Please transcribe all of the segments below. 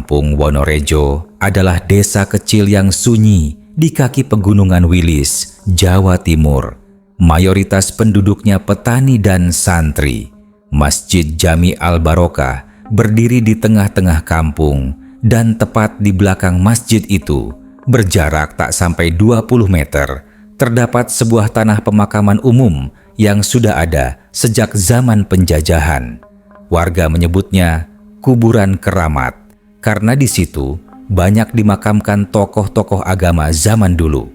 Kampung Wonorejo adalah desa kecil yang sunyi di kaki pegunungan Wilis, Jawa Timur. Mayoritas penduduknya petani dan santri. Masjid Jami Al-Barokah berdiri di tengah-tengah kampung, dan tepat di belakang masjid itu, berjarak tak sampai 20 meter, terdapat sebuah tanah pemakaman umum yang sudah ada sejak zaman penjajahan. Warga menyebutnya kuburan keramat karena di situ banyak dimakamkan tokoh-tokoh agama zaman dulu.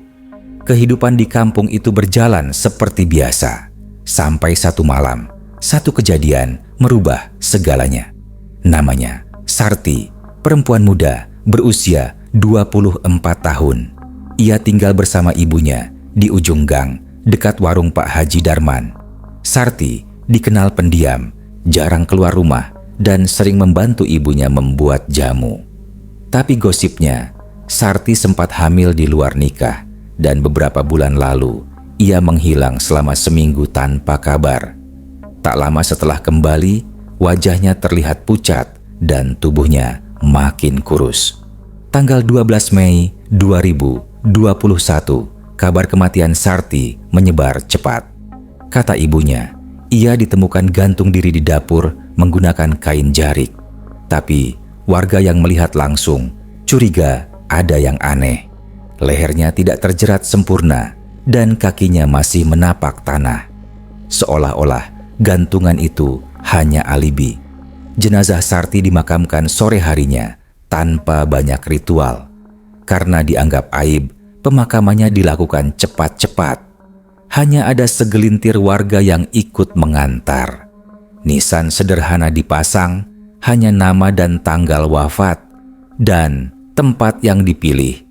Kehidupan di kampung itu berjalan seperti biasa sampai satu malam, satu kejadian merubah segalanya. Namanya Sarti, perempuan muda berusia 24 tahun. Ia tinggal bersama ibunya di ujung gang dekat warung Pak Haji Darman. Sarti dikenal pendiam, jarang keluar rumah, dan sering membantu ibunya membuat jamu. Tapi gosipnya, Sarti sempat hamil di luar nikah, dan beberapa bulan lalu ia menghilang selama seminggu tanpa kabar. Tak lama setelah kembali, wajahnya terlihat pucat dan tubuhnya makin kurus. Tanggal 12 Mei 2021, kabar kematian Sarti menyebar cepat. Kata ibunya, ia ditemukan gantung diri di dapur menggunakan kain jarik. Tapi warga yang melihat langsung curiga ada yang aneh. Lehernya tidak terjerat sempurna dan kakinya masih menapak tanah. Seolah-olah gantungan itu hanya alibi. Jenazah Sarti dimakamkan sore harinya tanpa banyak ritual. Karena dianggap aib, pemakamannya dilakukan cepat-cepat. Hanya ada segelintir warga yang ikut mengantar. Nisan sederhana dipasang, hanya nama dan tanggal wafat, dan tempat yang dipilih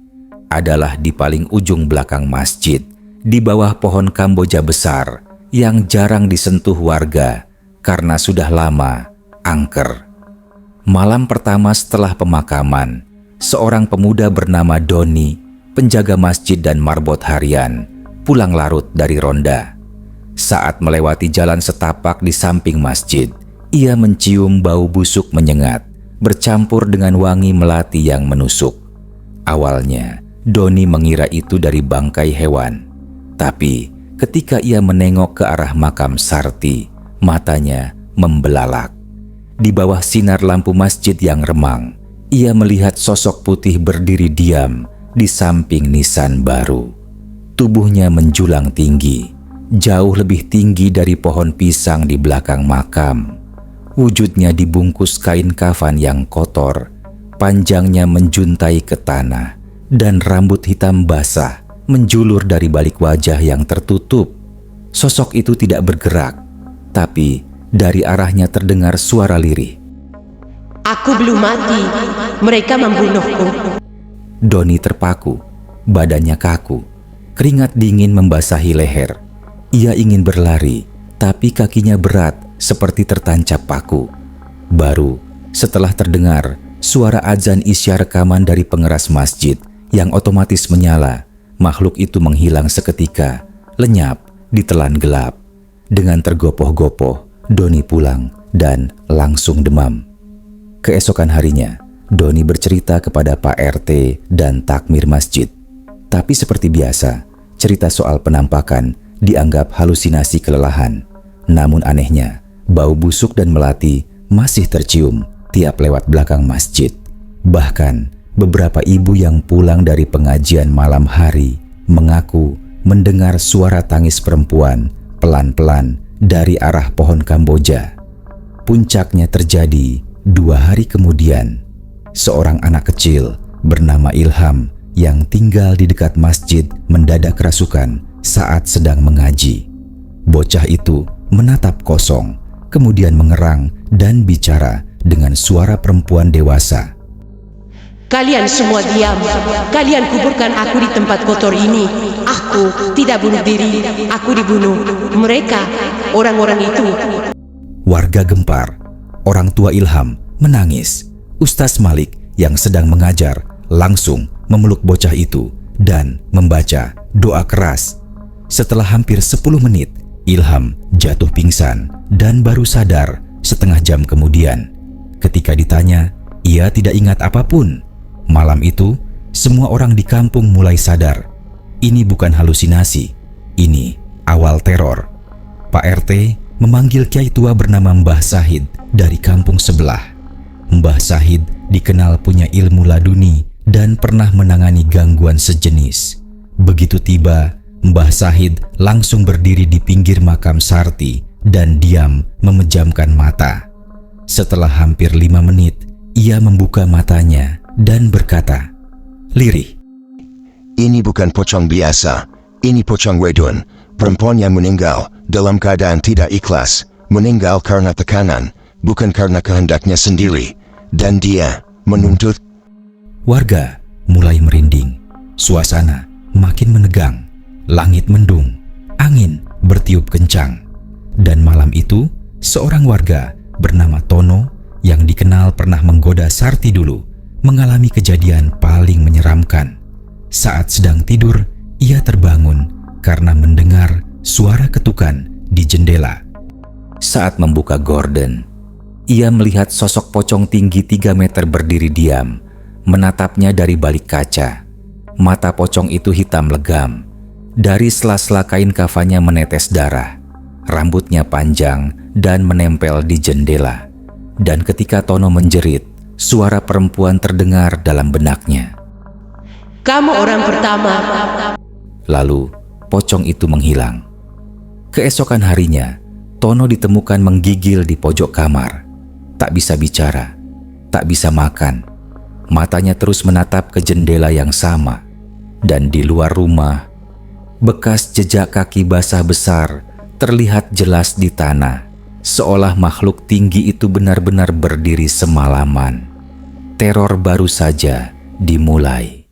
adalah di paling ujung belakang masjid, di bawah pohon kamboja besar yang jarang disentuh warga karena sudah lama angker. Malam pertama setelah pemakaman, seorang pemuda bernama Doni, penjaga masjid dan marbot harian, pulang larut dari ronda. Saat melewati jalan setapak di samping masjid, ia mencium bau busuk menyengat, bercampur dengan wangi melati yang menusuk. Awalnya, Doni mengira itu dari bangkai hewan. Tapi, ketika ia menengok ke arah makam Sarti, matanya membelalak. Di bawah sinar lampu masjid yang remang, ia melihat sosok putih berdiri diam di samping nisan baru. Tubuhnya menjulang tinggi, jauh lebih tinggi dari pohon pisang di belakang makam. Wujudnya dibungkus kain kafan yang kotor, panjangnya menjuntai ke tanah, dan rambut hitam basah menjulur dari balik wajah yang tertutup. Sosok itu tidak bergerak, tapi dari arahnya terdengar suara lirih. "Aku belum mati, mereka membunuhku." Doni terpaku, badannya kaku. Keringat dingin membasahi leher. Ia ingin berlari, tapi kakinya berat seperti tertancap paku. Baru setelah terdengar suara azan isya rekaman dari pengeras masjid yang otomatis menyala, makhluk itu menghilang seketika, lenyap ditelan gelap. Dengan tergopoh-gopoh, Doni pulang dan langsung demam. Keesokan harinya, Doni bercerita kepada Pak RT dan takmir masjid. Tapi seperti biasa, cerita soal penampakan dianggap halusinasi kelelahan. Namun anehnya, bau busuk dan melati masih tercium tiap lewat belakang masjid. Bahkan, beberapa ibu yang pulang dari pengajian malam hari mengaku mendengar suara tangis perempuan pelan-pelan dari arah pohon kamboja. Puncaknya terjadi 2 hari kemudian. Seorang anak kecil bernama Ilham yang tinggal di dekat masjid mendadak kerasukan saat sedang mengaji. Bocah itu menatap kosong, kemudian mengerang dan bicara dengan suara perempuan dewasa. "Kalian semua diam. Kalian kuburkan aku di tempat kotor ini. Aku tidak bunuh diri, aku dibunuh. Mereka, orang-orang itu." Warga gempar. Orang tua Ilham menangis. Ustaz Malik yang sedang mengajar langsung memeluk bocah itu dan membaca doa keras. Setelah hampir 10 menit, Ilham jatuh pingsan dan baru sadar setengah jam kemudian. Ketika ditanya, Ia tidak ingat apapun. Malam itu, semua orang di kampung mulai sadar. Ini bukan halusinasi, ini awal teror. Pak RT memanggil kiai tua bernama Mbah Sahid dari kampung sebelah. Mbah Sahid dikenal punya ilmu laduni dan pernah menangani gangguan sejenis. Begitu tiba, Mbah Sahid langsung berdiri di pinggir makam Sarti dan diam memejamkan mata. Setelah hampir 5 menit, ia membuka matanya dan berkata, lirih, "Ini bukan pocong biasa, ini pocong wedun, perempuan yang meninggal dalam keadaan tidak ikhlas, meninggal karena tekanan, bukan karena kehendaknya sendiri, dan dia menuntut." Warga mulai merinding, suasana makin menegang, langit mendung, angin bertiup kencang. Dan malam itu, seorang warga bernama Tono yang dikenal pernah menggoda Sarti dulu mengalami kejadian paling menyeramkan. Saat sedang tidur, ia terbangun karena mendengar suara ketukan di jendela. Saat membuka gorden, ia melihat sosok pocong tinggi 3 meter berdiri diam, menatapnya dari balik kaca. Mata pocong itu hitam legam. Dari sela-sela kain kafannya menetes darah. Rambutnya panjang dan menempel di jendela. Dan ketika Tono menjerit, suara perempuan terdengar dalam benaknya. Kamu orang pertama. Lalu, pocong itu menghilang. Keesokan harinya, Tono ditemukan menggigil di pojok kamar. Tak bisa bicara, tak bisa makan. Matanya terus menatap ke jendela yang sama. Dan di luar rumah, bekas jejak kaki basah besar terlihat jelas di tanah, seolah makhluk tinggi itu benar-benar berdiri semalaman. Teror baru saja dimulai.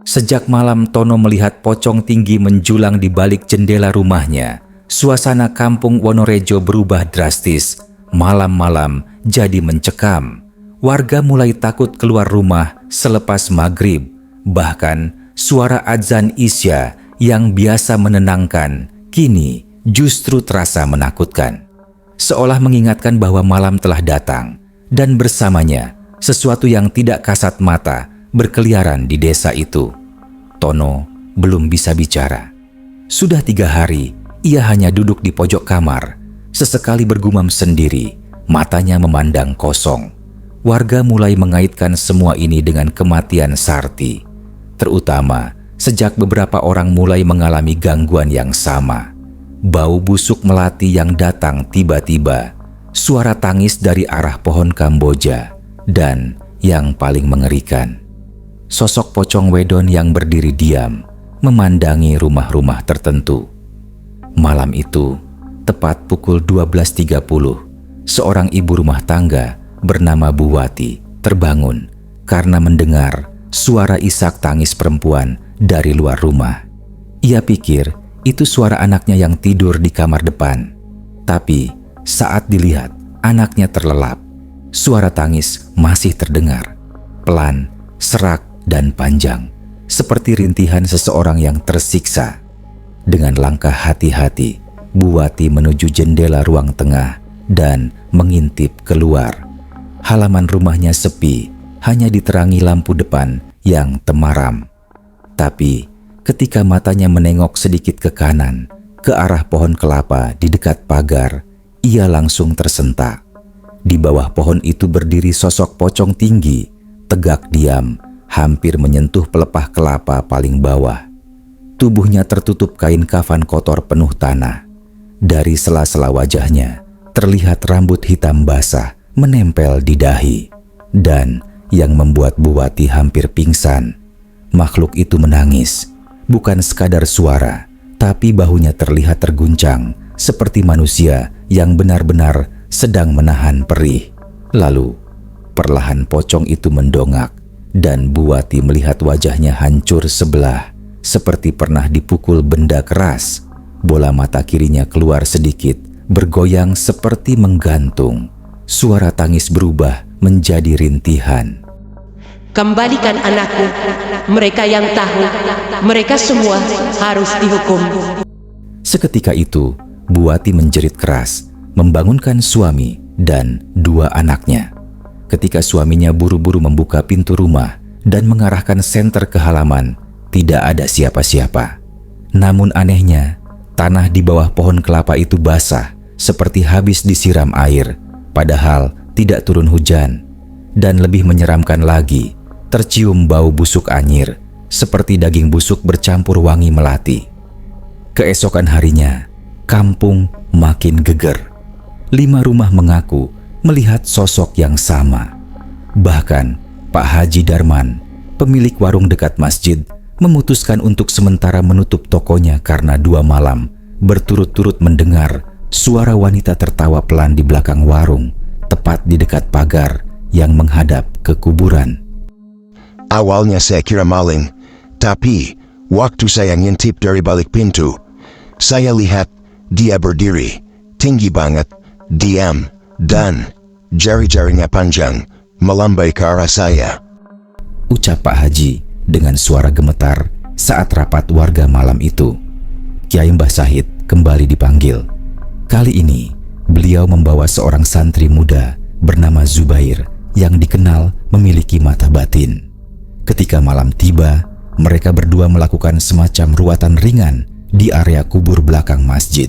Sejak malam Tono melihat pocong tinggi menjulang di balik jendela rumahnya, suasana kampung Wonorejo berubah drastis. Malam-malam jadi mencekam. Warga mulai takut keluar rumah selepas maghrib. Bahkan suara adzan Isya yang biasa menenangkan kini justru terasa menakutkan. Seolah mengingatkan bahwa malam telah datang dan bersamanya sesuatu yang tidak kasat mata berkeliaran di desa itu. Tono belum bisa bicara. Sudah 3 hari ia hanya duduk di pojok kamar. Sesekali bergumam sendiri, matanya memandang kosong. Warga mulai mengaitkan semua ini dengan kematian Sarti. Terutama sejak beberapa orang mulai mengalami gangguan yang sama. Bau busuk melati yang datang tiba-tiba, suara tangis dari arah pohon Kamboja, dan yang paling mengerikan, sosok pocong wedon yang berdiri diam memandangi rumah-rumah tertentu. Malam itu, tepat pukul 12.30, seorang ibu rumah tangga bernama Bu Wati terbangun karena mendengar suara isak tangis perempuan dari luar rumah. Ia pikir itu suara anaknya yang tidur di kamar depan. Tapi saat dilihat, anaknya terlelap. Suara tangis masih terdengar, pelan, serak, dan panjang, seperti rintihan seseorang yang tersiksa. Dengan langkah hati-hati, Bu Wati menuju jendela ruang tengah dan mengintip keluar. Halaman rumahnya sepi, hanya diterangi lampu depan yang temaram. Tapi ketika matanya menengok sedikit ke kanan, ke arah pohon kelapa di dekat pagar, ia langsung tersentak. Di bawah pohon itu berdiri sosok pocong tinggi, tegak diam, hampir menyentuh pelepah kelapa paling bawah. Tubuhnya tertutup kain kafan kotor penuh tanah. Dari sela-sela wajahnya, terlihat rambut hitam basah menempel di dahi. Dan yang membuat Bu Wati hampir pingsan, makhluk itu menangis. Bukan sekadar suara, tapi bahunya terlihat terguncang, seperti manusia yang benar-benar sedang menahan perih. Lalu, perlahan pocong itu mendongak, dan Bu Wati melihat wajahnya hancur sebelah, seperti pernah dipukul benda keras. Bola mata kirinya keluar sedikit, bergoyang seperti menggantung. Suara tangis berubah menjadi rintihan. Kembalikan anakku. Mereka yang tahu, mereka semua harus dihukum. Seketika itu, Bu Wati menjerit keras, membangunkan suami dan 2 anaknya. ketika suaminya buru-buru membuka pintu rumah dan mengarahkan senter ke halaman, tidak ada siapa-siapa. Namun anehnya, tanah di bawah pohon kelapa itu basah seperti habis disiram air, padahal tidak turun hujan. Dan lebih menyeramkan lagi, tercium bau busuk anyir, seperti daging busuk bercampur wangi melati. Keesokan harinya, kampung makin geger. 5 rumah mengaku melihat sosok yang sama. Bahkan Pak Haji Darman, pemilik warung dekat masjid, memutuskan untuk sementara menutup tokonya karena 2 malam berturut-turut mendengar suara wanita tertawa pelan di belakang warung, tepat di dekat pagar yang menghadap ke kuburan. Awalnya saya kira maling, tapi waktu saya ngintip dari balik pintu, saya lihat dia berdiri, tinggi banget, diam, dan jari-jarinya panjang, melambai ke arah saya. Ucap Pak Haji dengan suara gemetar saat rapat warga malam itu. Kiai Mbah Sahid kembali dipanggil. Kali ini, beliau membawa seorang santri muda bernama Zubair yang dikenal memiliki mata batin. Ketika malam tiba, mereka berdua melakukan semacam ruatan ringan di area kubur belakang masjid.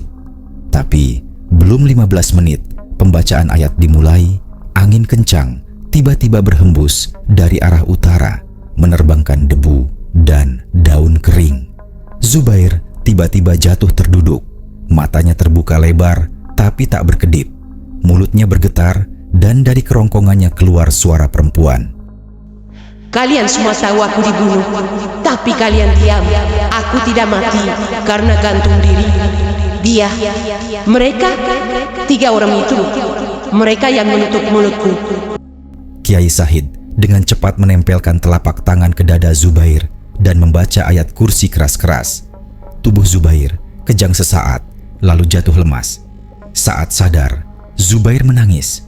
Tapi, belum 15 menit pembacaan ayat dimulai, angin kencang tiba-tiba berhembus dari arah utara, menerbangkan debu dan daun kering. Zubair tiba-tiba jatuh terduduk, matanya terbuka lebar tapi tak berkedip, mulutnya bergetar dan dari kerongkongannya keluar suara perempuan. Kalian semua tahu aku dibunuh, tapi kalian diam. Aku tidak mati karena gantung diri. Dia, mereka, 3 orang itu, mereka yang menutup mulutku. Kiai Sahid dengan cepat menempelkan telapak tangan ke dada Zubair dan membaca ayat kursi keras-keras. Tubuh Zubair kejang sesaat, lalu jatuh lemas. Saat sadar, Zubair menangis.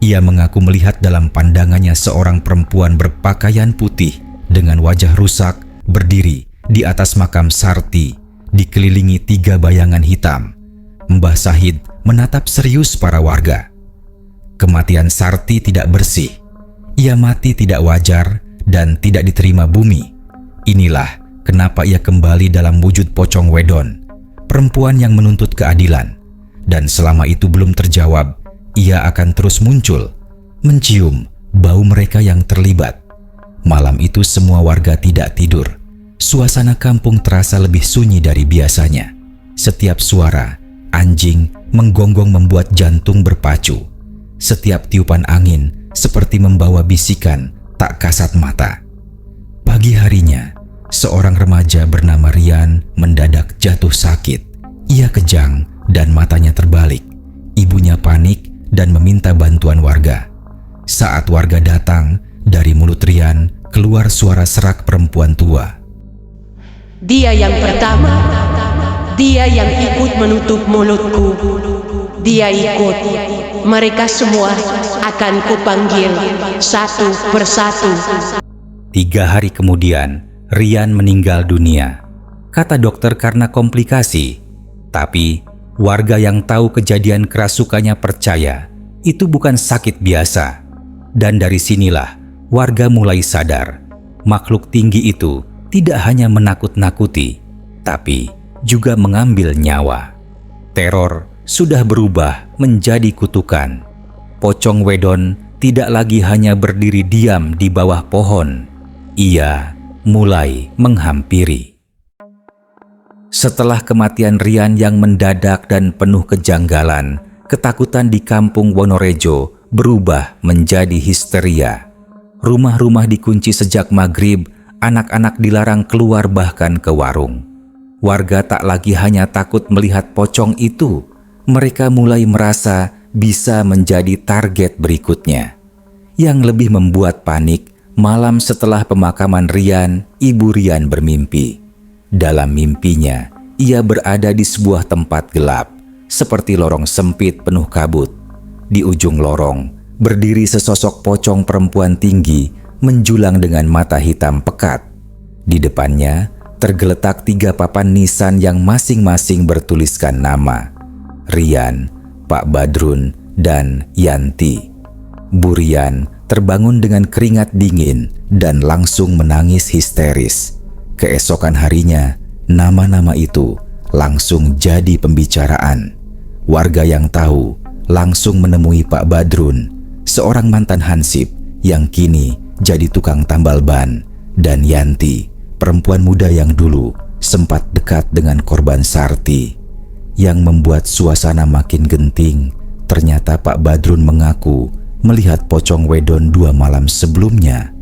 Ia mengaku melihat dalam pandangannya seorang perempuan berpakaian putih dengan wajah rusak berdiri di atas makam Sarti, dikelilingi 3 bayangan hitam. Mbah Sahid menatap serius para warga. Kematian Sarti tidak bersih. Ia mati tidak wajar dan tidak diterima bumi. Inilah kenapa ia kembali dalam wujud pocong wedon, perempuan yang menuntut keadilan. Dan selama itu belum terjawab, ia akan terus muncul, mencium bau mereka yang terlibat. Malam itu semua warga tidak tidur. Suasana kampung terasa lebih sunyi dari biasanya. Setiap suara anjing menggonggong membuat jantung berpacu. Setiap tiupan angin seperti membawa bisikan tak kasat mata. Pagi harinya, seorang remaja bernama Rian mendadak jatuh sakit. Ia kejang dan matanya terbalik. Ibunya panik dan meminta bantuan warga. Saat warga datang, dari mulut Rian keluar suara serak perempuan tua. Dia yang pertama, dia yang ikut menutup mulutku. Dia ikut. Mereka semua akan kupanggil satu persatu. 3 hari kemudian, Rian meninggal dunia. Kata dokter karena komplikasi. Tapi warga yang tahu kejadian kerasukannya percaya itu bukan sakit biasa. Dan dari sinilah warga mulai sadar makhluk tinggi itu tidak hanya menakut-nakuti, tapi juga mengambil nyawa. Teror sudah berubah menjadi kutukan. Pocong wedon tidak lagi hanya berdiri diam di bawah pohon. Ia mulai menghampiri. Setelah kematian Rian yang mendadak dan penuh kejanggalan, ketakutan di kampung Wonorejo berubah menjadi histeria. Rumah-rumah dikunci sejak maghrib, anak-anak dilarang keluar bahkan ke warung. Warga tak lagi hanya takut melihat pocong itu, mereka mulai merasa bisa menjadi target berikutnya. Yang lebih membuat panik, malam setelah pemakaman Rian, Ibu Rian bermimpi. Dalam mimpinya, ia berada di sebuah tempat gelap, seperti lorong sempit penuh kabut. Di ujung lorong, berdiri sesosok pocong perempuan tinggi, menjulang dengan mata hitam pekat. Di depannya, tergeletak 3 papan nisan yang masing-masing bertuliskan nama. Rian, Pak Badrun, dan Yanti. Bu Rian terbangun dengan keringat dingin dan langsung menangis histeris. Keesokan harinya, nama-nama itu langsung jadi pembicaraan. Warga yang tahu langsung menemui Pak Badrun, seorang mantan hansip yang kini jadi tukang tambal ban, dan Yanti, perempuan muda yang dulu sempat dekat dengan korban Sarti. Yang membuat suasana makin genting, ternyata Pak Badrun mengaku melihat pocong wedon 2 malam sebelumnya.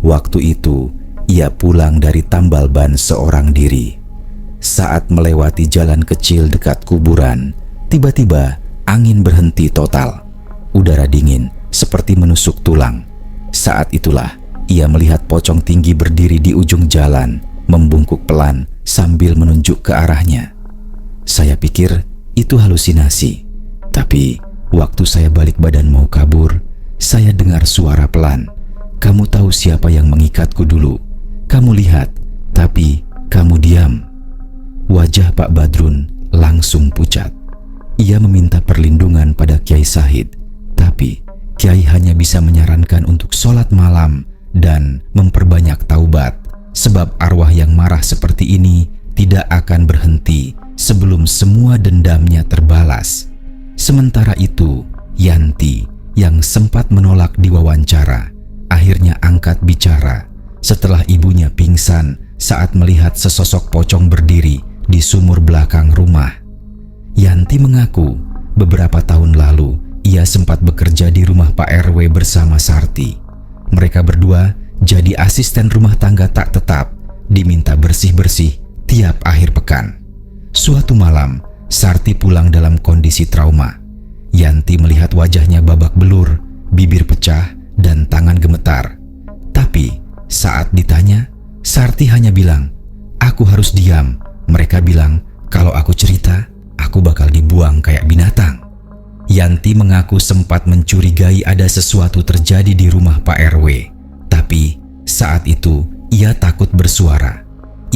Waktu itu, ia pulang dari tambal ban seorang diri. Saat melewati jalan kecil dekat kuburan, tiba-tiba angin berhenti total. Udara dingin seperti menusuk tulang. Saat itulah ia melihat pocong tinggi berdiri di ujung jalan, membungkuk pelan sambil menunjuk ke arahnya. Saya pikir itu halusinasi, tapi waktu saya balik badan mau kabur, saya dengar suara pelan. Kamu tahu siapa yang mengikatku dulu? Kamu lihat, tapi kamu diam. Wajah Pak Badrun langsung pucat. Ia meminta perlindungan pada Kiai Sahid, tapi Kiai hanya bisa menyarankan untuk sholat malam dan memperbanyak taubat, sebab arwah yang marah seperti ini tidak akan berhenti sebelum semua dendamnya terbalas. Sementara itu, Yanti yang sempat menolak diwawancara akhirnya angkat bicara setelah ibunya pingsan saat melihat sesosok pocong berdiri di sumur belakang rumah. Yanti mengaku beberapa tahun lalu ia sempat bekerja di rumah Pak RW bersama Sarti. Mereka berdua jadi asisten rumah tangga tak tetap, diminta bersih-bersih tiap akhir pekan. Suatu malam, Sarti pulang dalam kondisi trauma. Yanti melihat wajahnya babak belur, bibir pecah, dan tangan gemetar. Tapi saat ditanya, Sarti hanya bilang, "Aku harus diam. Mereka bilang kalau aku cerita, aku bakal dibuang kayak binatang." Yanti mengaku sempat mencurigai ada sesuatu terjadi di rumah Pak RW. Tapi saat itu ia takut bersuara.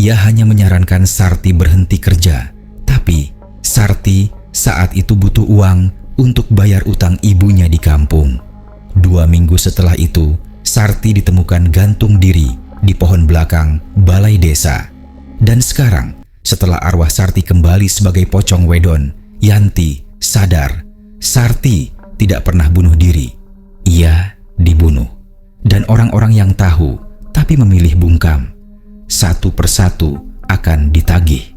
Ia hanya menyarankan Sarti berhenti kerja. Tapi Sarti saat itu butuh uang untuk bayar utang ibunya di kampung. 2 minggu setelah itu, Sarti ditemukan gantung diri di pohon belakang balai desa. Dan sekarang, setelah arwah Sarti kembali sebagai pocong wedon, Yanti sadar Sarti tidak pernah bunuh diri. Ia dibunuh. Dan orang-orang yang tahu tapi memilih bungkam, satu persatu akan ditagih.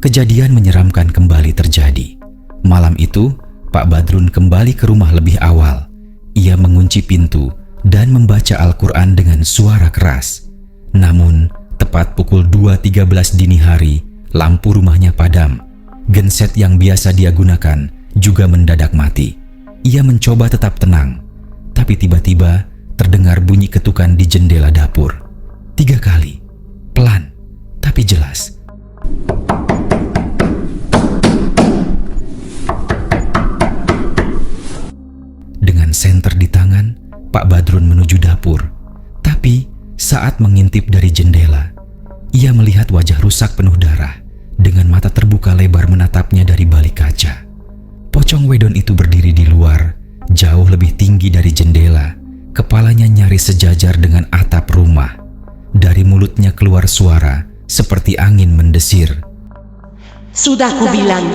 Kejadian menyeramkan kembali terjadi. Malam itu, Pak Badrun kembali ke rumah lebih awal. Ia mengunci pintu dan membaca Al-Quran dengan suara keras. Namun, tepat pukul 2.13 dini hari, lampu rumahnya padam. Genset yang biasa dia gunakan juga mendadak mati. Ia mencoba tetap tenang, tapi tiba-tiba terdengar bunyi ketukan di jendela dapur. 3 kali, pelan tapi jelas. Dengan senter di tangan, Pak Badrun menuju dapur. Tapi saat mengintip dari jendela, ia melihat wajah rusak penuh darah dengan mata terbuka lebar menatapnya dari balik kaca. Pocong wedon itu berdiri di luar, jauh lebih tinggi dari jendela. Kepalanya nyaris sejajar dengan atap rumah. Dari mulutnya keluar suara seperti angin mendesir. Sudah kubilang,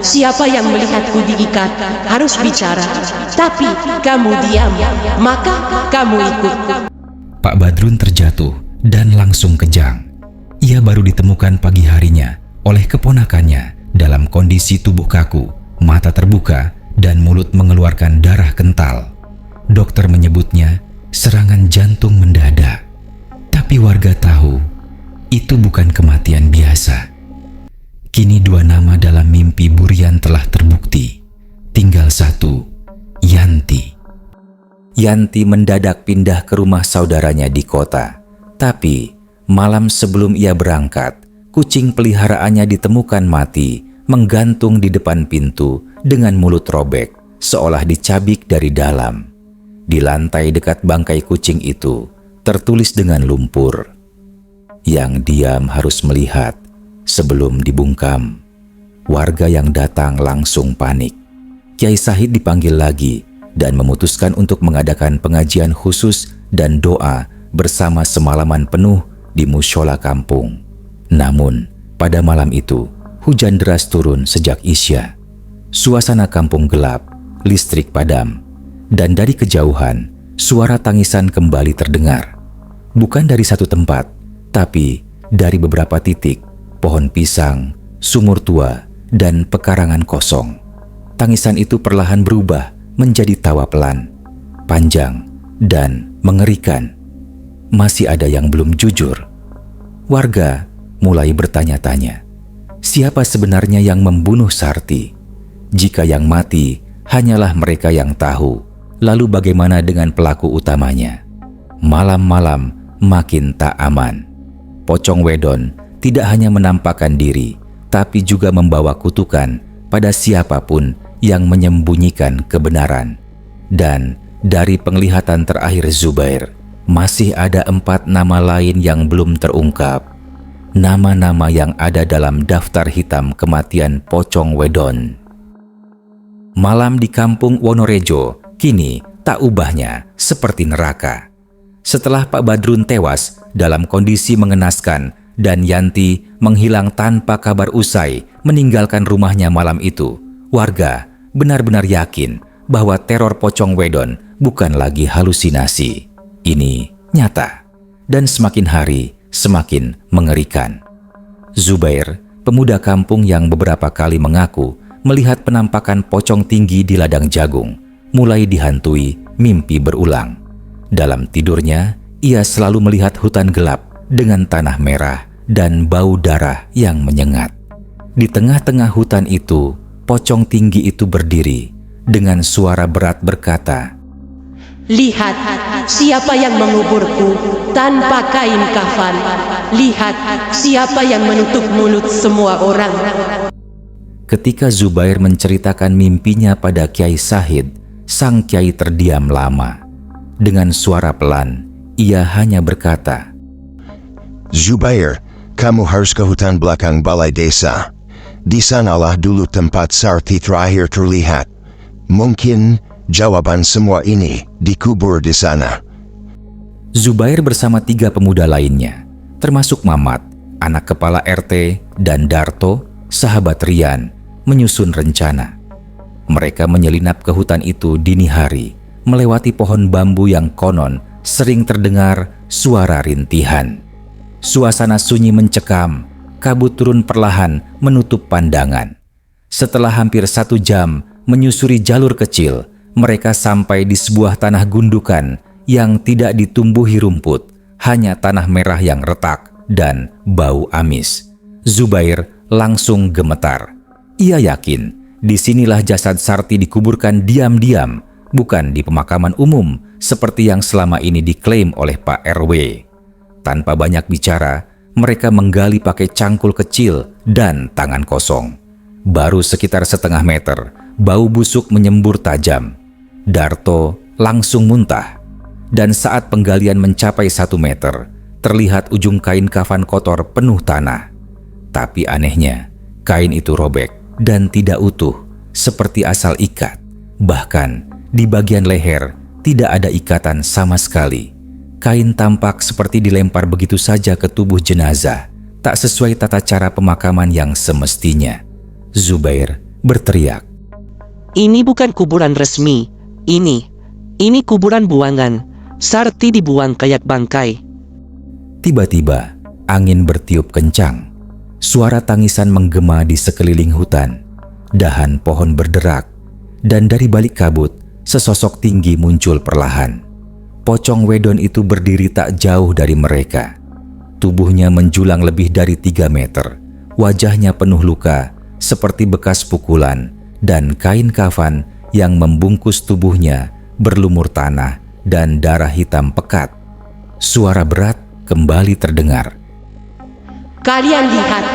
siapa yang melihatku diikat harus bicara. Tapi kamu diam, maka kamu ikut. Pak Badrun terjatuh dan langsung kejang. Ia baru ditemukan pagi harinya oleh keponakannya dalam kondisi tubuh kaku, mata terbuka, dan mulut mengeluarkan darah kental. Dokter menyebutnya serangan jantung mendadak. Tapi warga tahu itu bukan kematian biasa. Kini 2 nama dalam mimpi Burian telah terbukti. Tinggal 1, Yanti. Yanti mendadak pindah ke rumah saudaranya di kota. Tapi malam sebelum ia berangkat, kucing peliharaannya ditemukan mati, menggantung di depan pintu dengan mulut robek, seolah dicabik dari dalam. Di lantai dekat bangkai kucing itu tertulis dengan lumpur, "Yang diam harus melihat sebelum dibungkam." Warga yang datang langsung panik. Kiai Sahid dipanggil lagi, dan memutuskan untuk mengadakan pengajian khusus dan doa bersama semalaman penuh di mushola kampung. Namun, pada malam itu, hujan deras turun sejak Isya. Suasana kampung gelap, listrik padam, dan dari kejauhan, suara tangisan kembali terdengar. Bukan dari satu tempat, tapi dari beberapa titik, pohon pisang, sumur tua, dan pekarangan kosong. Tangisan itu perlahan berubah menjadi tawa pelan, panjang, dan mengerikan. Masih ada yang belum jujur. Warga mulai bertanya-tanya, siapa sebenarnya yang membunuh Sarti? Jika yang mati hanyalah mereka yang tahu, lalu bagaimana dengan pelaku utamanya? Malam-malam makin tak aman. Pocong Wedon tidak hanya menampakkan diri, tapi juga membawa kutukan pada siapapun yang menyembunyikan kebenaran. Dan dari penglihatan terakhir Zubair, masih ada 4 nama lain yang belum terungkap. Nama-nama yang ada dalam daftar hitam kematian Pocong Wedon. Malam di kampung Wonorejo kini tak ubahnya seperti neraka. Setelah Pak Badrun tewas dalam kondisi mengenaskan dan Yanti menghilang tanpa kabar usai meninggalkan rumahnya malam itu, warga benar-benar yakin bahwa teror Pocong Wedon bukan lagi halusinasi. Ini nyata dan semakin hari semakin mengerikan. Zubair, pemuda kampung yang beberapa kali mengaku melihat penampakan pocong tinggi di ladang jagung, mulai dihantui mimpi berulang. Dalam tidurnya, ia selalu melihat hutan gelap dengan tanah merah dan bau darah yang menyengat. Di tengah-tengah hutan itu, pocong tinggi itu berdiri dengan suara berat berkata, "Lihat siapa yang menguburku tanpa kain kafan. Lihat siapa yang menutup mulut semua orang." Ketika Zubair menceritakan mimpinya pada Kiai Sahid, sang kiai terdiam lama. Dengan suara pelan, ia hanya berkata, Zubair, kamu harus ke hutan belakang balai desa. Di sanalah dulu tempat Sarti terakhir terlihat. Mungkin jawaban semua ini dikubur di sana. Zubair bersama 3 pemuda lainnya, termasuk Mamat, anak kepala RT, dan Darto, sahabat Rian, menyusun rencana. Mereka menyelinap ke hutan itu dini hari, melewati pohon bambu yang konon sering terdengar suara rintihan. Suasana sunyi mencekam, kabut turun perlahan menutup pandangan. Setelah hampir 1 jam menyusuri jalur kecil, mereka sampai di sebuah tanah gundukan yang tidak ditumbuhi rumput, hanya tanah merah yang retak dan bau amis. Zubair langsung gemetar. Ia yakin disinilah jasad Sarti dikuburkan diam-diam, bukan di pemakaman umum seperti yang selama ini diklaim oleh Pak RW. Tanpa banyak bicara, mereka menggali pakai cangkul kecil dan tangan kosong. Baru sekitar setengah meter, bau busuk menyembur tajam. Darto langsung muntah. Dan saat penggalian mencapai 1 meter, terlihat ujung kain kafan kotor penuh tanah. Tapi anehnya, kain itu robek dan tidak utuh, seperti asal ikat. Bahkan di bagian leher tidak ada ikatan sama sekali. Kain tampak seperti dilempar begitu saja ke tubuh jenazah, tak sesuai tata cara pemakaman yang semestinya. Zubair berteriak, "Ini bukan kuburan resmi. Ini kuburan buangan. Sarti dibuang kayak bangkai." Tiba-tiba angin bertiup kencang. Suara tangisan menggema di sekeliling hutan. Dahan pohon berderak, dan dari balik kabut sesosok tinggi muncul perlahan. Pocong Wedon itu berdiri tak jauh dari mereka. Tubuhnya menjulang lebih dari 3 meter. Wajahnya penuh luka seperti bekas pukulan, dan kain kafan yang membungkus tubuhnya berlumur tanah dan darah hitam pekat. Suara berat kembali terdengar. "Kalian lihat,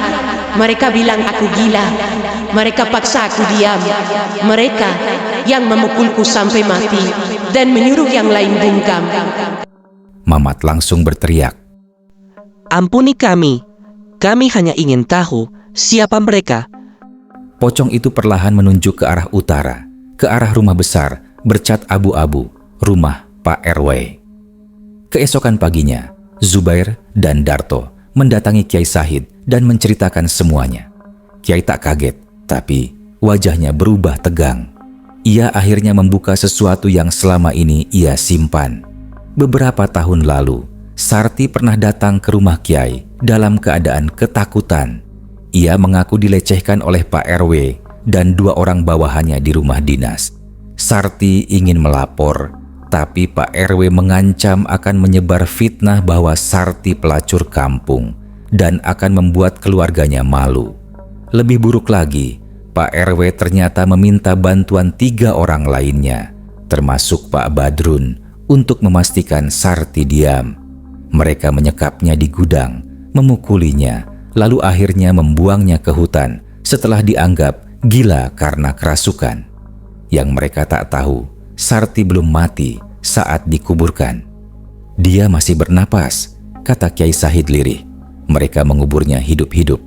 mereka bilang aku gila. Mereka paksa aku diam. Mereka yang memukulku sampai mati dan menyuruh yang lain bungkam." Mamat langsung berteriak, "Ampuni kami. Kami hanya ingin tahu siapa mereka." Pocong itu perlahan menunjuk ke arah utara, ke arah rumah besar bercat abu-abu rumah Pak RW. Keesokan paginya, Zubair dan Darto mendatangi Kiai Sahid dan menceritakan semuanya. Kiai tak kaget, tapi wajahnya berubah tegang. Ia akhirnya membuka sesuatu yang selama ini ia simpan. Beberapa tahun lalu, Sarti pernah datang ke rumah Kiai dalam keadaan ketakutan. Ia mengaku dilecehkan oleh Pak RW dan 2 orang bawahannya di rumah dinas. Sarti ingin melapor, tapi Pak RW mengancam akan menyebar fitnah bahwa Sarti pelacur kampung dan akan membuat keluarganya malu. Lebih buruk lagi, Pak RW ternyata meminta bantuan 3 orang lainnya, termasuk Pak Badrun, untuk memastikan Sarti diam. Mereka menyekapnya di gudang, memukulinya, lalu akhirnya membuangnya ke hutan setelah dianggap gila karena kerasukan. Yang mereka tak tahu, Sarti belum mati saat dikuburkan. Dia masih bernapas, kata Kiai Sahid lirih. Mereka menguburnya hidup-hidup.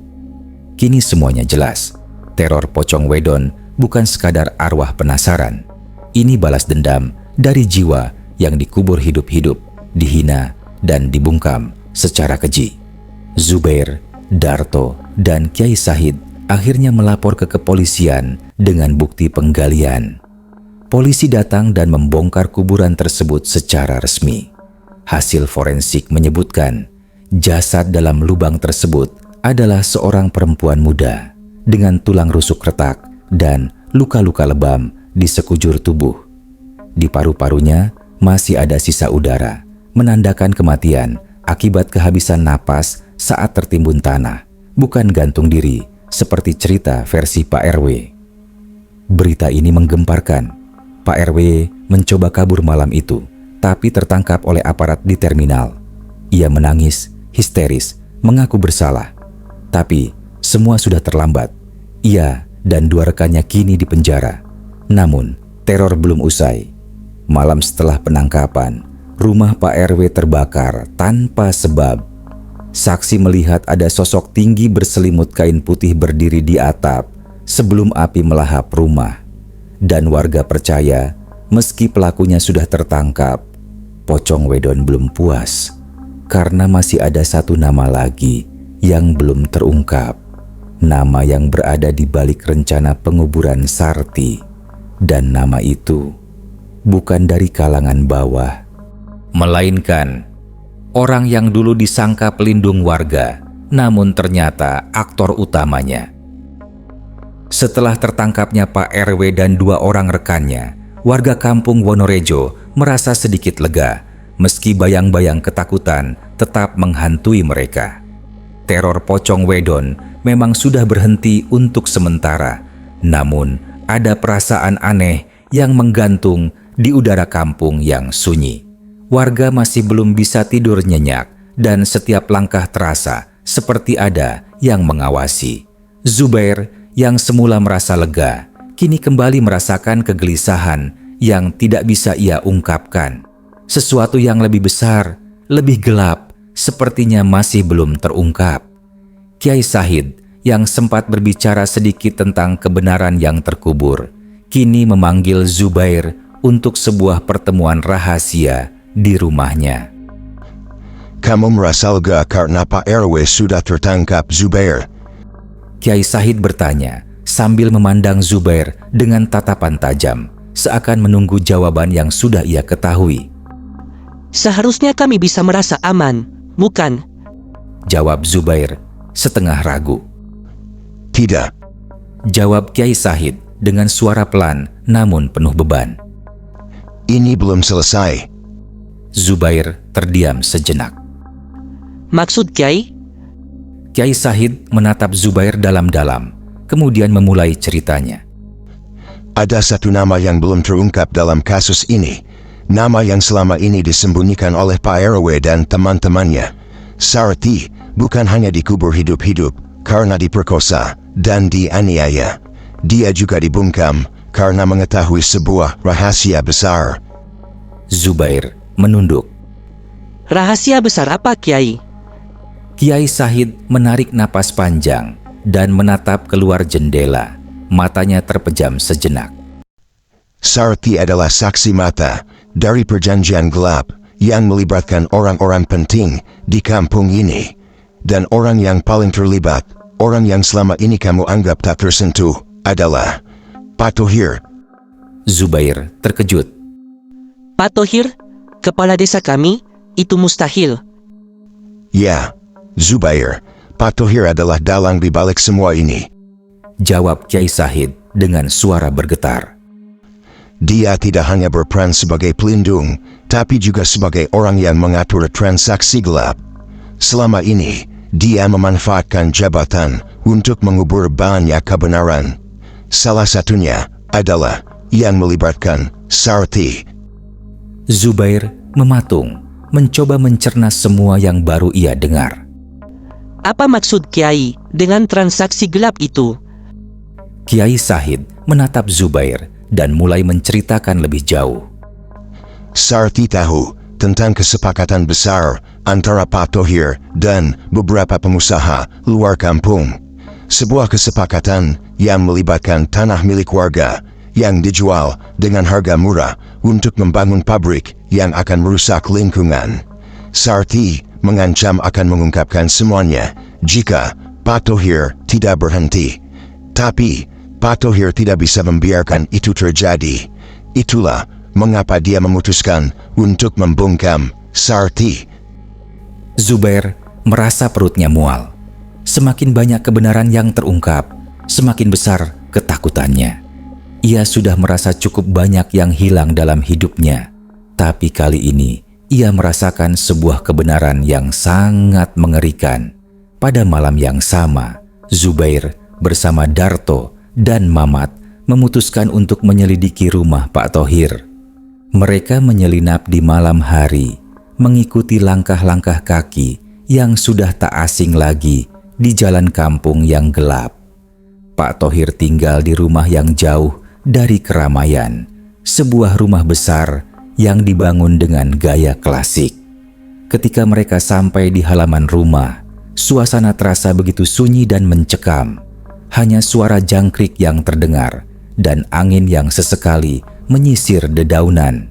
Kini semuanya jelas. Teror Pocong Wedon bukan sekadar arwah penasaran. Ini balas dendam dari jiwa yang dikubur hidup-hidup, dihina, dan dibungkam secara keji. Zubair, Darto, dan Kiai Sahid akhirnya melapor ke kepolisian dengan bukti penggalian. Polisi datang dan membongkar kuburan tersebut secara resmi. Hasil forensik menyebutkan jasad dalam lubang tersebut adalah seorang perempuan muda dengan tulang rusuk retak dan luka-luka lebam di sekujur tubuh. Di paru-parunya masih ada sisa udara, menandakan kematian akibat kehabisan napas saat tertimbun tanah, bukan gantung diri seperti cerita versi Pak RW. Berita ini menggemparkan. Pak RW mencoba kabur malam itu, tapi tertangkap oleh aparat di terminal. Ia menangis, histeris, mengaku bersalah. Tapi semua sudah terlambat. Ia dan 2 rekannya kini di penjara. Namun, teror belum usai. Malam setelah penangkapan, rumah Pak RW terbakar tanpa sebab. Saksi melihat ada sosok tinggi berselimut kain putih berdiri di atap sebelum api melahap rumah. Dan warga percaya, meski pelakunya sudah tertangkap, Pocong Wedon belum puas. Karena masih ada 1 nama lagi yang belum terungkap. Nama yang berada di balik rencana penguburan Sarti. Dan nama itu bukan dari kalangan bawah, melainkan orang yang dulu disangka pelindung warga, namun ternyata aktor utamanya. Setelah tertangkapnya Pak RW dan 2 orang rekannya, warga kampung Wonorejo merasa sedikit lega, meski bayang-bayang ketakutan tetap menghantui mereka. Teror Pocong Wedon memang sudah berhenti untuk sementara, namun ada perasaan aneh yang menggantung di udara kampung yang sunyi. Warga masih belum bisa tidur nyenyak dan setiap langkah terasa seperti ada yang mengawasi. Zubair yang semula merasa lega, kini kembali merasakan kegelisahan yang tidak bisa ia ungkapkan. Sesuatu yang lebih besar, lebih gelap, sepertinya masih belum terungkap. Kiai Sahid yang sempat berbicara sedikit tentang kebenaran yang terkubur, kini memanggil Zubair untuk sebuah pertemuan rahasia di rumahnya. Kamu merasa lega karena Pak RW sudah tertangkap, Zubair? Kiai Sahid bertanya sambil memandang Zubair dengan tatapan tajam, seakan menunggu jawaban yang sudah ia ketahui. Seharusnya kami bisa merasa aman, bukan? Jawab Zubair setengah ragu. Tidak. Jawab Kiai Sahid dengan suara pelan namun penuh beban. Ini belum selesai. Zubair terdiam sejenak. Maksud Kiai? Kiai Sahid menatap Zubair dalam-dalam, kemudian memulai ceritanya. Ada 1 nama yang belum terungkap dalam kasus ini. Nama yang selama ini disembunyikan oleh Pak RW dan teman-temannya. Sarti bukan hanya dikubur hidup-hidup karena diperkosa dan dianiaya. Dia juga dibungkam karena mengetahui sebuah rahasia besar. Zubair menunduk. Rahasia besar apa, Kiai? Kiai Sahid menarik napas panjang dan menatap keluar jendela. Matanya terpejam sejenak. Sarti adalah saksi mata dari perjanjian gelap yang melibatkan orang-orang penting di kampung ini. Dan orang yang paling terlibat, orang yang selama ini kamu anggap tak tersentuh, adalah Pak Thohir. Zubair terkejut. Pak Thohir, kepala desa kami, itu mustahil. Ya, Zubair, Pak Thohir adalah dalang di balik semua ini. Jawab Kiai Sahid dengan suara bergetar. Dia tidak hanya berperan sebagai pelindung, tapi juga sebagai orang yang mengatur transaksi gelap. Selama ini, dia memanfaatkan jabatan untuk mengubur banyak kebenaran. Salah satunya adalah yang melibatkan Sarti. Zubair mematung, mencoba mencerna semua yang baru ia dengar. Apa maksud Kiai dengan transaksi gelap itu? Kiai Sahid menatap Zubair dan mulai menceritakan lebih jauh. Sarti tahu tentang kesepakatan besar antara Pak Thohir dan beberapa pengusaha luar kampung. Sebuah kesepakatan yang melibatkan tanah milik warga yang dijual dengan harga murah untuk membangun pabrik yang akan merusak lingkungan. Sarti mengancam akan mengungkapkan semuanya jika Pak Thohir tidak berhenti. Tapi Pak Thohir tidak bisa membiarkan itu terjadi. Itulah mengapa dia memutuskan untuk membungkam Sarti. Zubair merasa perutnya mual. Semakin banyak kebenaran yang terungkap, semakin besar ketakutannya. Ia sudah merasa cukup banyak yang hilang dalam hidupnya. Tapi kali ini, ia merasakan sebuah kebenaran yang sangat mengerikan. Pada malam yang sama, Zubair bersama Darto dan Mamat memutuskan untuk menyelidiki rumah Pak Thohir. Mereka menyelinap di malam hari, mengikuti langkah-langkah kaki yang sudah tak asing lagi di jalan kampung yang gelap. Pak Thohir tinggal di rumah yang jauh dari keramaian, sebuah rumah besar yang dibangun dengan gaya klasik. Ketika mereka sampai di halaman rumah, suasana terasa begitu sunyi dan mencekam. Hanya suara jangkrik yang terdengar dan angin yang sesekali menyisir dedaunan.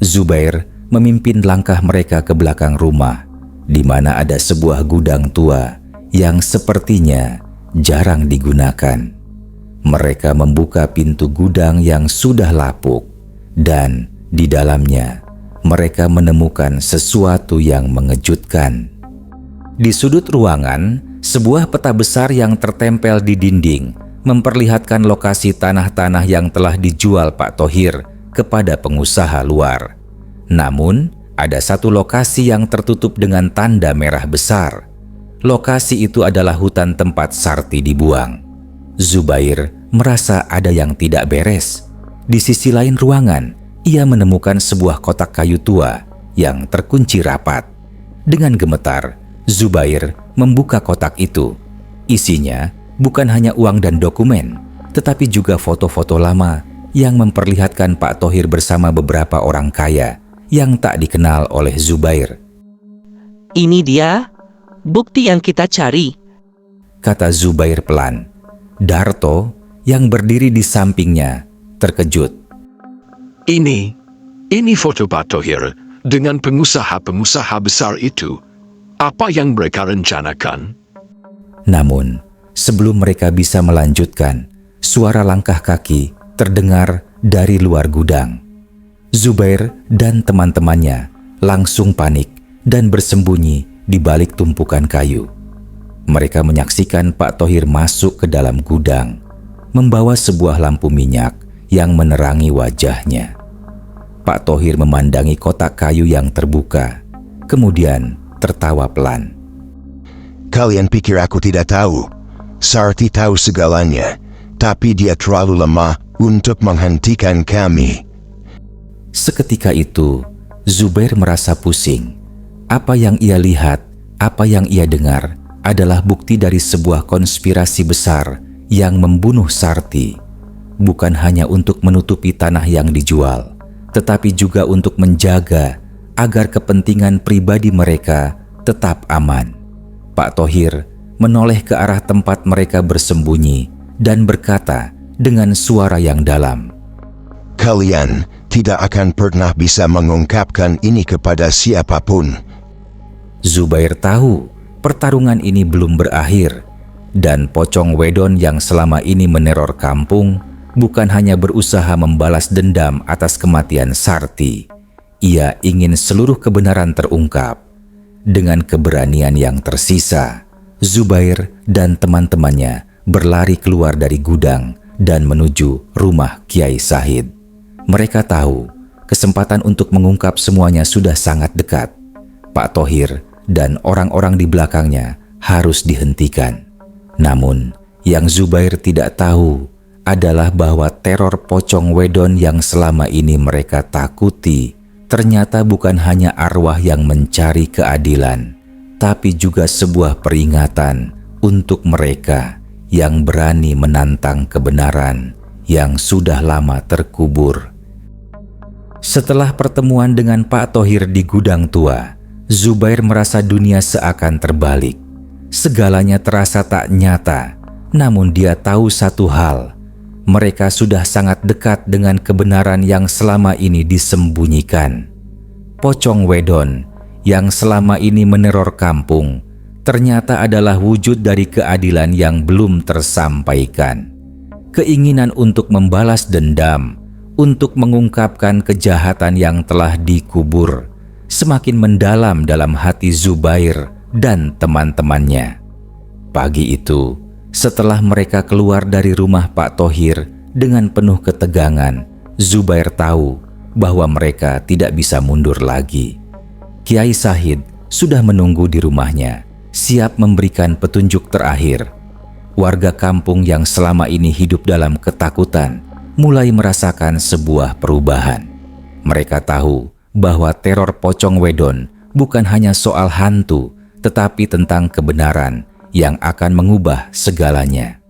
Zubair memimpin langkah mereka ke belakang rumah, di mana ada sebuah gudang tua yang sepertinya jarang digunakan. Mereka membuka pintu gudang yang sudah lapuk, dan di dalamnya mereka menemukan sesuatu yang mengejutkan. Di sudut ruangan, sebuah peta besar yang tertempel di dinding memperlihatkan lokasi tanah-tanah yang telah dijual Pak Thohir kepada pengusaha luar. Namun, ada satu lokasi yang tertutup dengan tanda merah besar. Lokasi itu adalah hutan tempat Sarti dibuang. Zubair merasa ada yang tidak beres. Di sisi lain ruangan, ia menemukan sebuah kotak kayu tua yang terkunci rapat. Dengan gemetar, Zubair membuka kotak itu. Isinya bukan hanya uang dan dokumen, tetapi juga foto-foto lama yang memperlihatkan Pak Thohir bersama beberapa orang kaya yang tak dikenal oleh Zubair. Ini dia, bukti yang kita cari, kata Zubair pelan. Darto yang berdiri di sampingnya terkejut. Ini foto Pak Thohir dengan pengusaha-pengusaha besar itu. Apa yang mereka rencanakan? Namun, sebelum mereka bisa melanjutkan, suara langkah kaki terdengar dari luar gudang. Zubair dan teman-temannya langsung panik dan bersembunyi di balik tumpukan kayu. Mereka menyaksikan Pak Thohir masuk ke dalam gudang, membawa sebuah lampu minyak yang menerangi wajahnya. Pak Thohir memandangi kotak kayu yang terbuka, kemudian tertawa pelan. Kalian pikir aku tidak tahu? Sarti tahu segalanya, tapi dia terlalu lemah untuk menghentikan kami. Seketika itu, Zubair merasa pusing. Apa yang ia lihat, apa yang ia dengar adalah bukti dari sebuah konspirasi besar yang membunuh Sarti. Bukan hanya untuk menutupi tanah yang dijual, tetapi juga untuk menjaga agar kepentingan pribadi mereka tetap aman. Pak Thohir menoleh ke arah tempat mereka bersembunyi dan berkata dengan suara yang dalam, Kalian tidak akan pernah bisa mengungkapkan ini kepada siapapun. Zubair tahu pertarungan ini belum berakhir, dan Pocong Wedon yang selama ini meneror kampung bukan hanya berusaha membalas dendam atas kematian Sarti. Ia ingin seluruh kebenaran terungkap. Dengan keberanian yang tersisa, Zubair dan teman-temannya berlari keluar dari gudang dan menuju rumah Kiai Sahid. Mereka tahu kesempatan untuk mengungkap semuanya sudah sangat dekat. Pak Thohir dan orang-orang di belakangnya harus dihentikan. Namun, yang Zubair tidak tahu adalah bahwa teror Pocong Wedon yang selama ini mereka takuti ternyata bukan hanya arwah yang mencari keadilan, tapi juga sebuah peringatan untuk mereka yang berani menantang kebenaran yang sudah lama terkubur. Setelah pertemuan dengan Pak Thohir di gudang tua, Zubair merasa dunia seakan terbalik. Segalanya terasa tak nyata, namun dia tahu satu hal. Mereka sudah sangat dekat dengan kebenaran yang selama ini disembunyikan. Pocong Wedon yang selama ini meneror kampung ternyata adalah wujud dari keadilan yang belum tersampaikan. Keinginan untuk membalas dendam, untuk mengungkapkan kejahatan yang telah dikubur, semakin mendalam dalam hati Zubair dan teman-temannya. Pagi itu, setelah mereka keluar dari rumah Pak Thohir dengan penuh ketegangan, Zubair tahu bahwa mereka tidak bisa mundur lagi. Kiai Sahid sudah menunggu di rumahnya, siap memberikan petunjuk terakhir. Warga kampung yang selama ini hidup dalam ketakutan mulai merasakan sebuah perubahan. Mereka tahu bahwa teror Pocong Wedon bukan hanya soal hantu, tetapi tentang kebenaran yang akan mengubah segalanya.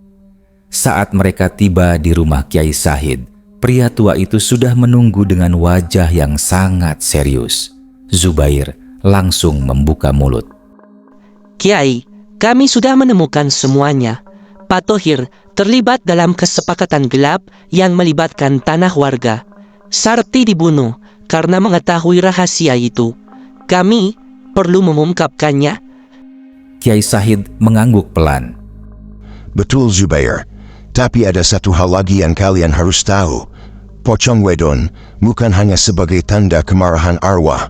Saat mereka tiba di rumah Kiai Sahid, pria tua itu sudah menunggu dengan wajah yang sangat serius. Zubair langsung membuka mulut. Kiai, kami sudah menemukan semuanya. Pak Thohir terlibat dalam kesepakatan gelap yang melibatkan tanah warga. Sarti dibunuh karena mengetahui rahasia itu. Kami perlu mengungkapkannya. Kiai Sahid mengangguk pelan. Betul Zubair, tapi ada satu hal lagi yang kalian harus tahu. Pocong Wedon bukan hanya sebagai tanda kemarahan arwah.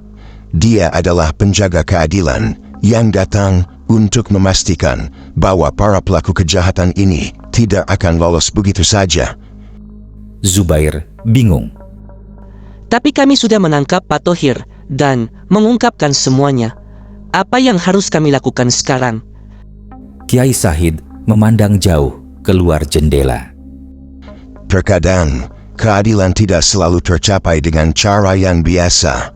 Dia adalah penjaga keadilan yang datang untuk memastikan bahwa para pelaku kejahatan ini tidak akan lolos begitu saja. Zubair bingung. Tapi kami sudah menangkap Pak Thohir dan mengungkapkan semuanya. Apa yang harus kami lakukan sekarang? Kiai Sahid memandang jauh keluar jendela. Terkadang, keadilan tidak selalu tercapai dengan cara yang biasa.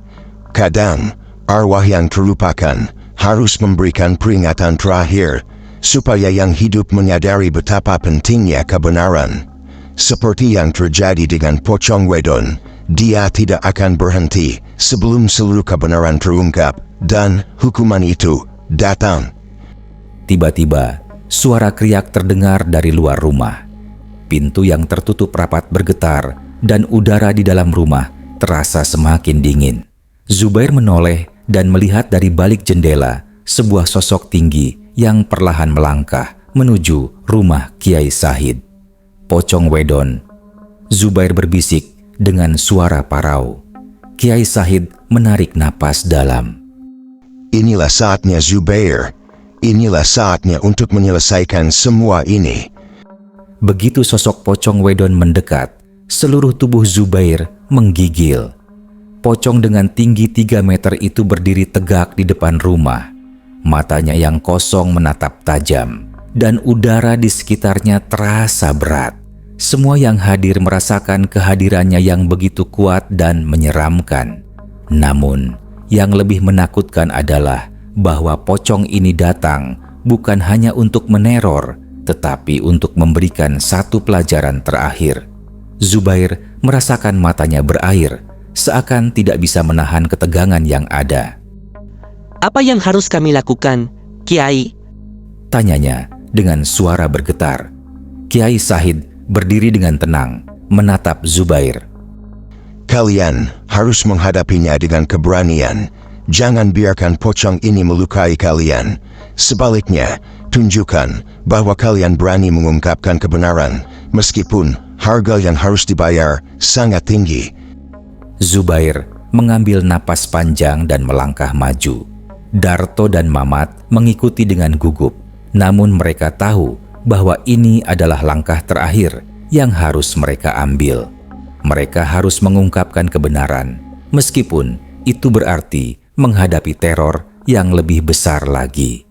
Kadang, arwah yang terlupakan harus memberikan peringatan terakhir supaya yang hidup menyadari betapa pentingnya kebenaran. Seperti yang terjadi dengan Pocong Wedon, dia tidak akan berhenti sebelum seluruh kebenaran terungkap dan hukuman itu datang. Tiba-tiba, suara kriak terdengar dari luar rumah. Pintu yang tertutup rapat bergetar dan udara di dalam rumah terasa semakin dingin. Zubair menoleh dan melihat dari balik jendela sebuah sosok tinggi yang perlahan melangkah menuju rumah Kiai Sahid. Pocong Wedon. Zubair berbisik dengan suara parau. Kiai Sahid menarik napas dalam. Inilah saatnya Zubair. Inilah saatnya untuk menyelesaikan semua ini. Begitu sosok Pocong Wedon mendekat, seluruh tubuh Zubair menggigil. Pocong dengan tinggi 3 meter itu berdiri tegak di depan rumah. Matanya yang kosong menatap tajam, dan udara di sekitarnya terasa berat. Semua yang hadir merasakan kehadirannya yang begitu kuat dan menyeramkan. Namun, yang lebih menakutkan adalah bahwa pocong ini datang bukan hanya untuk meneror, tetapi untuk memberikan satu pelajaran terakhir. Zubair merasakan matanya berair, seakan tidak bisa menahan ketegangan yang ada. Apa yang harus kami lakukan, Kiai? Tanyanya dengan suara bergetar. Kiai Sahid berdiri dengan tenang, menatap Zubair. Kalian harus menghadapinya dengan keberanian. Jangan biarkan pocong ini melukai kalian. Sebaliknya, tunjukkan bahwa kalian berani mengungkapkan kebenaran, meskipun harga yang harus dibayar sangat tinggi. Zubair mengambil napas panjang dan melangkah maju. Darto dan Mamat mengikuti dengan gugup, namun mereka tahu bahwa ini adalah langkah terakhir yang harus mereka ambil. Mereka harus mengungkapkan kebenaran, meskipun itu berarti menghadapi teror yang lebih besar lagi.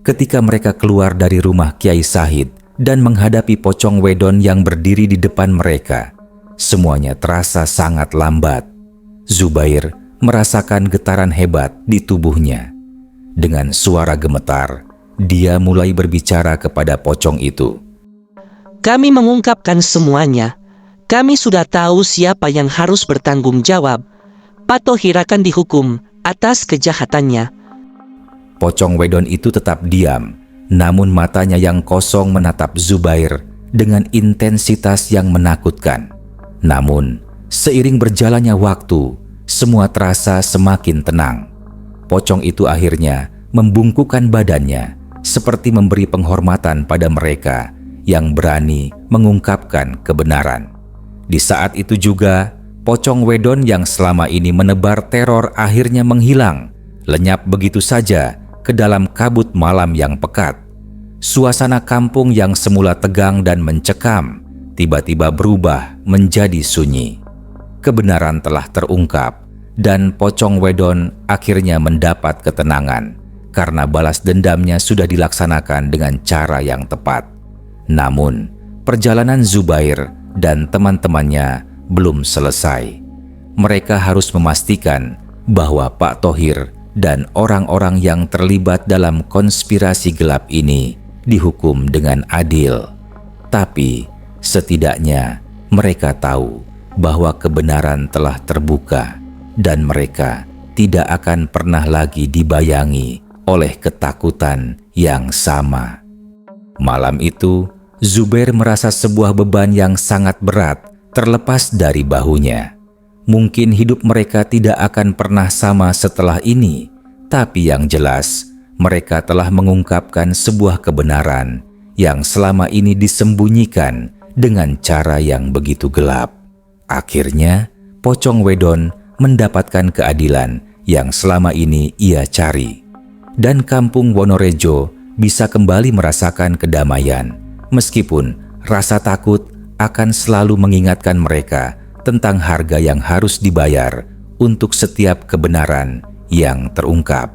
Ketika mereka keluar dari rumah Kiai Sahid dan menghadapi pocong wedon yang berdiri di depan mereka, semuanya terasa sangat lambat. Zubair merasakan getaran hebat di tubuhnya. Dengan suara gemetar, dia mulai berbicara kepada pocong itu. Kami mengungkapkan semuanya. Kami sudah tahu siapa yang harus bertanggung jawab. Pak Thohir akan dihukum atas kejahatannya. Pocong wedon itu tetap diam, namun matanya yang kosong menatap Zubair dengan intensitas yang menakutkan. Namun, seiring berjalannya waktu, semua terasa semakin tenang. Pocong itu akhirnya membungkukkan badannya, seperti memberi penghormatan pada mereka yang berani mengungkapkan kebenaran. Di saat itu juga, pocong wedon yang selama ini menebar teror akhirnya menghilang, lenyap begitu saja ke dalam kabut malam yang pekat. Suasana kampung yang semula tegang dan mencekam tiba-tiba berubah menjadi sunyi. Kebenaran telah terungkap dan pocong wedon akhirnya mendapat ketenangan karena balas dendamnya sudah dilaksanakan dengan cara yang tepat. Namun, perjalanan Zubair dan teman-temannya belum selesai. Mereka harus memastikan bahwa Pak Thohir dan orang-orang yang terlibat dalam konspirasi gelap ini dihukum dengan adil. Tapi setidaknya mereka tahu bahwa kebenaran telah terbuka dan mereka tidak akan pernah lagi dibayangi oleh ketakutan yang sama. Malam itu, Zubair merasa sebuah beban yang sangat berat terlepas dari bahunya. Mungkin hidup mereka tidak akan pernah sama setelah ini, tapi yang jelas mereka telah mengungkapkan sebuah kebenaran yang selama ini disembunyikan dengan cara yang begitu gelap. Akhirnya, pocong wedon mendapatkan keadilan yang selama ini ia cari. Dan kampung Wonorejo bisa kembali merasakan kedamaian, meskipun rasa takut akan selalu mengingatkan mereka tentang harga yang harus dibayar untuk setiap kebenaran yang terungkap.